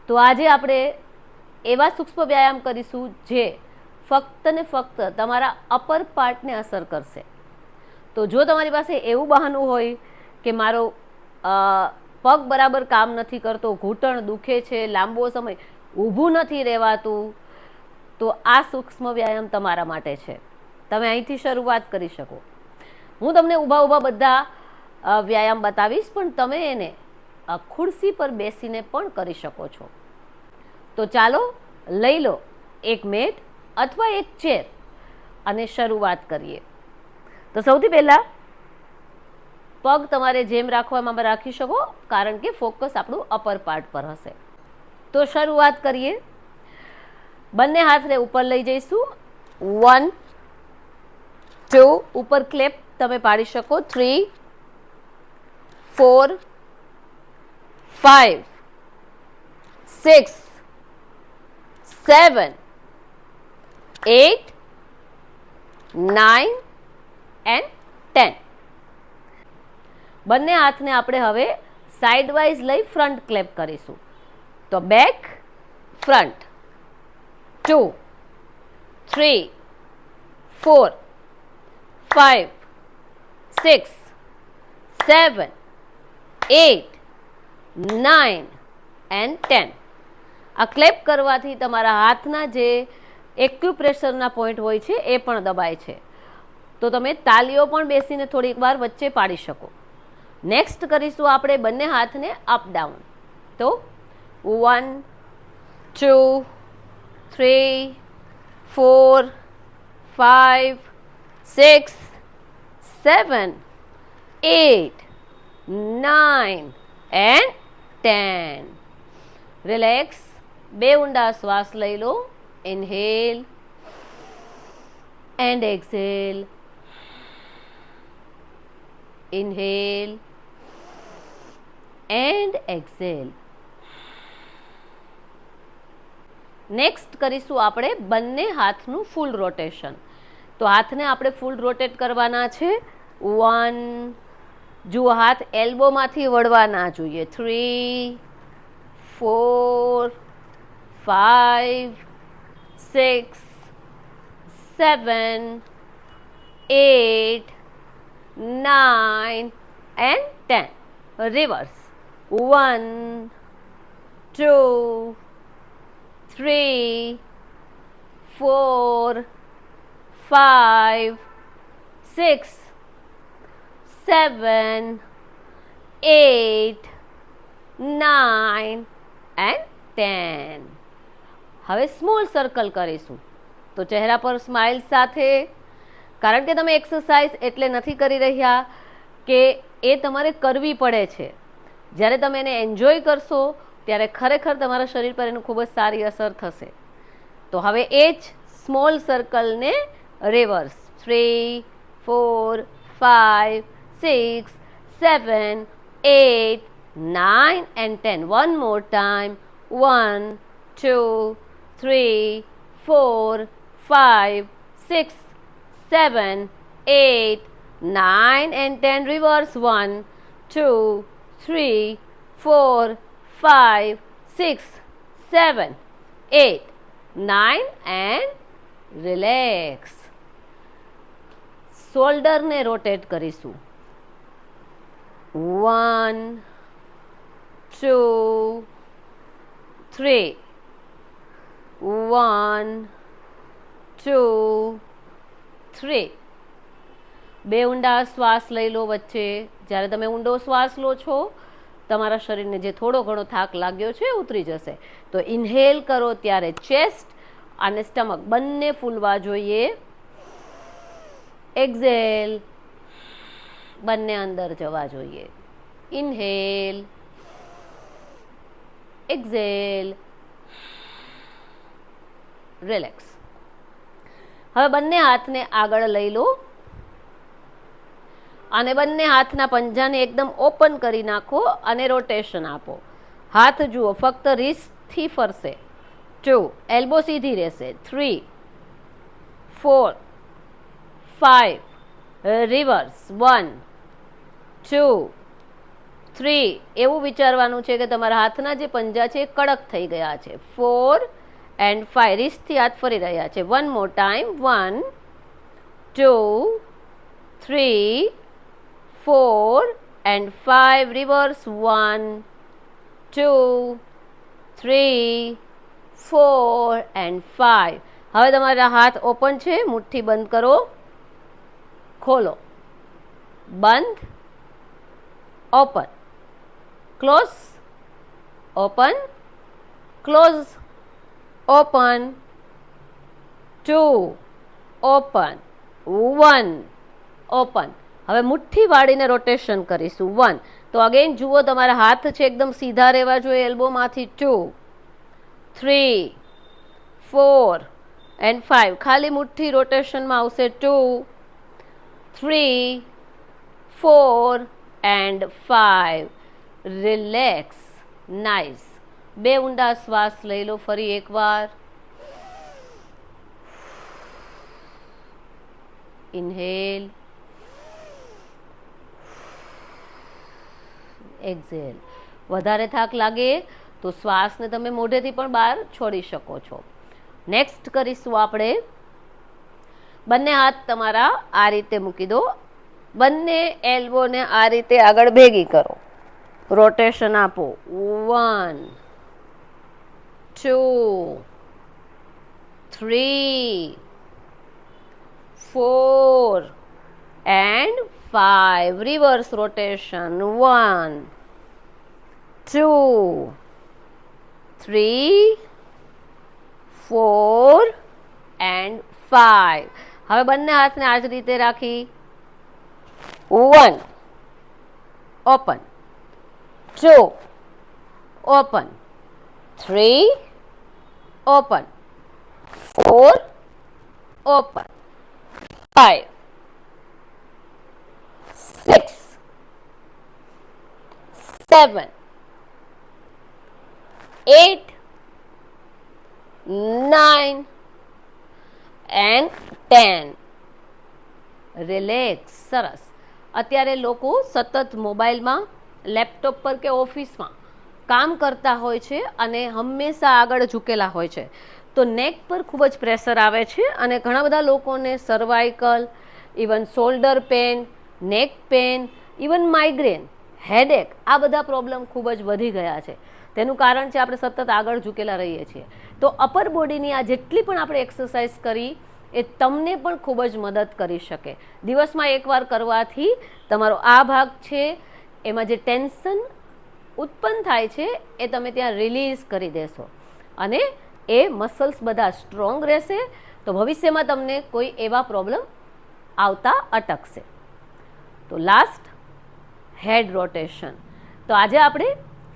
તો આજે આપણે એવા સૂક્ષ્મ વ્યાયામ કરીશું જે ફક્ત ને ફક્ત તમારા અપર પાર્ટને અસર કરશે. તો જો તમારી પાસે એવું બહાનું હોય કે મારો પગ બરાબર કામ નથી કરતો, ઘૂંટણ દુખે છે, લાંબો સમય ઊભું નથી રહેવાતું, તો આ સૂક્ષ્મ વ્યાયામ તમારા માટે છે. તમે અહીંથી શરૂઆત કરી શકો. હું તમને ઊભા ઊભા બધા વ્યાયામ બતાવીશ, પણ તમે એને ખુરશી પર બેસીને પણ કરી શકો છો. તો ચાલો લઈ લો એક મેટ અથવા એક ચેર અને શરૂઆત કરીએ. તો સૌથી પહેલા પગ તમારે જેમ રાખવામાં રાખી શકો, કારણ કે ફોકસ આપણું અપર પાર્ટ પર હશે. તો શરૂઆત કરીએ. બંને હાથને ઉપર લઈ જઈશું. 1 2 ઉપર ક્લેપ તમે પાડી શકો. 3 4 5 6 7 8 9 and 10. બંને હાથને આપણે હવે સાઇડ વાઇઝ લઈ ફ્રન્ટ ક્લેપ કરીશું. તો બેક ફ્રન્ટ. 2 3 4 5 6 7 8 9 and 10. આ ક્લેપ કરવાથી તમારા હાથના જે એક્યુપ્રેશરના પોઈન્ટ હોય છે એ પણ દબાય છે. તો તમે તાલીઓ પણ બેસીને થોડીક વાર વચ્ચે પાડી શકો. નેક્સ્ટ કરીશું આપણે બંને હાથને અપ ડાઉન. તો 1 2 3 4 5 6 7 8 9 and 10. રિલેક્સ. બે ઊંડા શ્વાસ લઈ લો. Inhale and exhale. Inhale and exhale. Next કરીશું આપણે બંને હાથનું ફૂલ રોટેશન. તો હાથને આપણે ફૂલ રોટેટ કરવાના છે. 1 જુઓ, હાથ એલ્બોમાંથી વળવા ના જોઈએ. 3 4 5 6 7 8 9 and 10. Reverse. 1 2 3 4 5 6 7 8 9 and 10. હવે સ્મોલ સર્કલ કરીશું. તો ચહેરા પર સ્માઇલ સાથે, કારણ કે તમે એક્સરસાઇઝ એટલે નથી કરી રહ્યા કે એ તમારે કરવી પડે છે. જ્યારે તમે એને એન્જોય કરશો ત્યારે ખરેખર તમારા શરીર પર એનું ખૂબ જ સારી અસર થશે. તો હવે એ જ small સર્કલને reverse. 3 4 5 6 7 8 9 and 10. One more time. 1 2 3 4 5 6 7 8 9 and 10. Reverse. 1 2 3 4 5 6 7 8 9 and relax. શોલ્ડરને rotate કરીશું. 1 2 3 1 2 3. બે ઊંડા શ્વાસ લઈ લો વચ્ચે. જ્યારે તમે ઊંડો શ્વાસ લો છો, તમારા શરીરને જે થોડો ઘણો થાક લાગ્યો છે ઉતરી જશે. તો ઇન્હેલ કરો ત્યારે ચેસ્ટ અને સ્ટમક બંને ફૂલવા જોઈએ. એક્ઝેલ, બંને અંદર જવા જોઈએ. Inhale, exhale, relax. હવે બંને હાથને આગળ લઈ લો અને બંને હાથના પંજાને એકદમ ઓપન કરી નાખો અને રોટેશન આપો. હાથ જુઓ, ફક્ત રિસ્ટથી ફરશે. 2 એલ્બો સીધી રહેશે. 3 4 5 રિવર્સ. 1 2 3 એવું વિચારવાનું છે કે તમારા હાથના જે પંજા છે એ કડક થઈ ગયા છે. 4 and 5 રીસથી હાથ ફરી રહ્યા છે. One more time. 1 2 3 4 and 5 reverse. 1 2 3 4 and 5. હવે તમારા હાથ ઓપન છે, મુઠ્ઠી બંધ કરો, ખોલો, બંધ, open, close, open, close, open, 2 open, 1 open. હવે મુઠ્ઠી વાળીને રોટેશન કરીશું. 1 તો અગેન જુઓ તમારા હાથ છે એકદમ સીધા રહેવા જોઈએ એલ્બોમાંથી. 2 3 4 and 5 ખાલી મુઠ્ઠી રોટેશનમાં આવશે. 2 3 4 and 5. રિલેક્સ. નાઇસ. બે ઊંડા શ્વાસ લઈ લો ફરી એકવાર. Inhale, exhale. વધારે થાક લાગે તો શ્વાસને તમે મોઢેથી પણ બહાર છોડી શકો છો. નેક્સ્ટ કરીશું આપણે. બંને હાથ તમારા આ રીતે મૂકી દો, બંને એલ્બોને આ રીતે આગળ ભેગી કરો, રોટેશન આપો. 1 2 3 4 and 5. reverse rotation. 1 2 3 4 and 5. હવે બંને હાથને આ જ રીતે રાખી. 1 open, 2 open, 3 open, 4 open, 5 6 7 8 9 and 10. Relax. સરસ. અત્યારે લોકો સતત મોબાઈલમાં, લેપટોપ પર કે ઓફિસમાં કામ કરતા હોય છે અને હંમેશા આગળ ઝૂકેલા હોય છે, તો નેક પર ખૂબ જ પ્રેશર આવે છે અને ઘણા બધા લોકોને સર્વાઇકલ, ઇવન શોલ્ડર પેન, નેક પેન, ઇવન માઇગ્રેન, હેડેક, આ બધા પ્રોબ્લેમ ખૂબ જ વધી ગયા છે. તેનું કારણ છે આપણે સતત આગળ ઝૂકેલા રહીએ છીએ. તો અપર બોડીની આ જેટલી પણ આપણે એક્સરસાઇઝ કરી એ તમને પણ ખૂબ જ મદદ કરી શકે. દિવસમાં એકવાર કરવાથી તમારો આ ભાગ છે એમાં જે ટેન્શન ઉત્પન્ન થાય છે એ તમે ત્યાં રિલીઝ કરી દેશો અને એ મસલ્સ બધા સ્ટ્રોંગ રહેશે. તો ભવિષ્યમાં તમને કોઈ એવા પ્રોબ્લેમ આવતા અટકશે. તો લાસ્ટ હેડ રોટેશન. તો આજે આપણે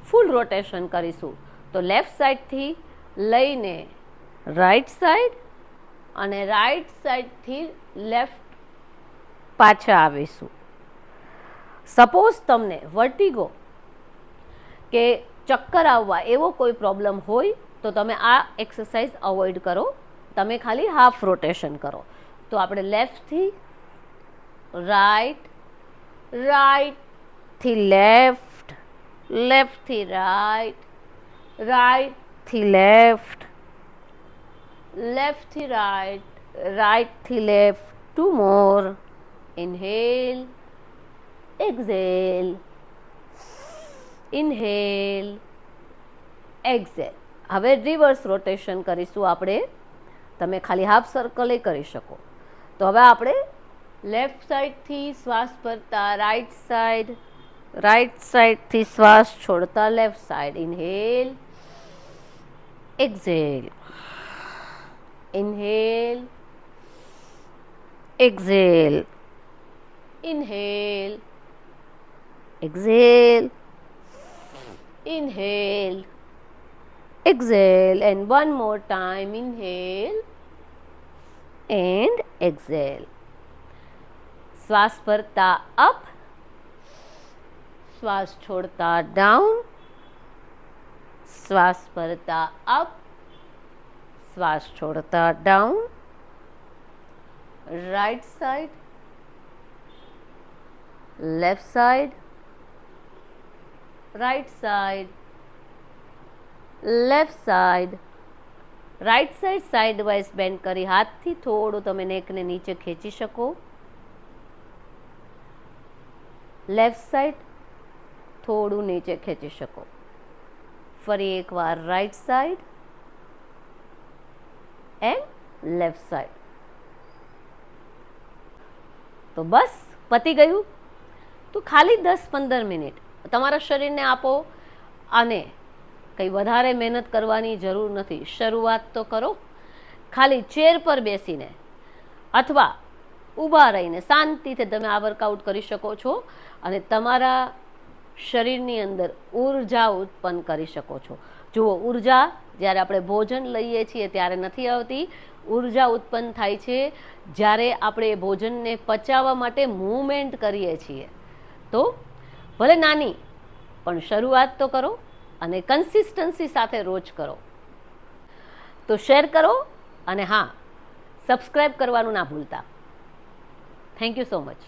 ફૂલ રોટેશન કરીશું. તો લેફ્ટ સાઈડથી લઈને રાઈટ સાઈડ અને રાઈટ સાઈડથી લેફ્ટ પાછા આવીશું. સપોઝ તમને વર્ટિગો કે ચક્કર આવવા એવો કોઈ પ્રોબ્લેમ હોય તો તમે આ એક્સરસાઇઝ અવોઇડ કરો, તમે ખાલી હાફ રોટેશન કરો. તો આપણે લેફ્ટથી રાઈટ, રાઈટથી લેફ્ટ, લેફ્ટથી રાઈટ, રાઈટથી લેફ્ટ, લેફ્ટથી રાઈટ, રાઈટથી left. 2 more. Inhale, exhale, inhale, exhale. હવે રિવર્સ રોટેશન કરીશું આપણે. તમે ખાલી હાફ સર્કલ કરી શકો. તો હવે આપણે લેફ્ટ સાઈડથી શ્વાસ ભરતા રાઈટ સાઈડ, રાઈટ સાઈડથી શ્વાસ છોડતા left side. Inhale, exhale, inhale, exhale, inhale, exhale, inhale, exhale, and one more time. Inhale and exhale. શ્વાસ ભરતા અપ, શ્વાસ છોડતા ડાઉન, શ્વાસ ભરતા અપ, શ્વાસ છોડતા down. right side, left side, right side, left side, right side side wise band કરી હાથથી થોડું તમે નેકને નીચે ખેંચી શકો. લેફ્ટ સાઈડ થોડું નીચે ખેંચી શકો. ફરી એકવાર right side and left side. તો બસ પતી ગયું. તો ખાલી 10-15 મિનિટ તમારા શરીરને આપો અને કંઈ વધારે મહેનત કરવાની જરૂર નથી. શરૂઆત તો કરો ખાલી ચેર પર બેસીને અથવા ઊભા રહીને શાંતિથી તમે આ વર્કઆઉટ કરી શકો છો અને તમારા શરીરની અંદર ઉર્જા ઉત્પન્ન કરી શકો છો. જુઓ, ઉર્જા જ્યારે આપણે ભોજન લઈએ છીએ ત્યારે નથી આવતી. ઉર્જા ઉત્પન્ન થાય છે જ્યારે આપણે ભોજનને પચાવવા માટે મૂવમેન્ટ કરીએ છીએ. તો ભલે નાની પણ શરૂઆત તો કરો અને કન્સિસ્ટન્સી સાથે રોજ કરો. તો શેર કરો અને હા, સબસ્ક્રાઈબ કરવાનું ના ભૂલતા. Thank you so much.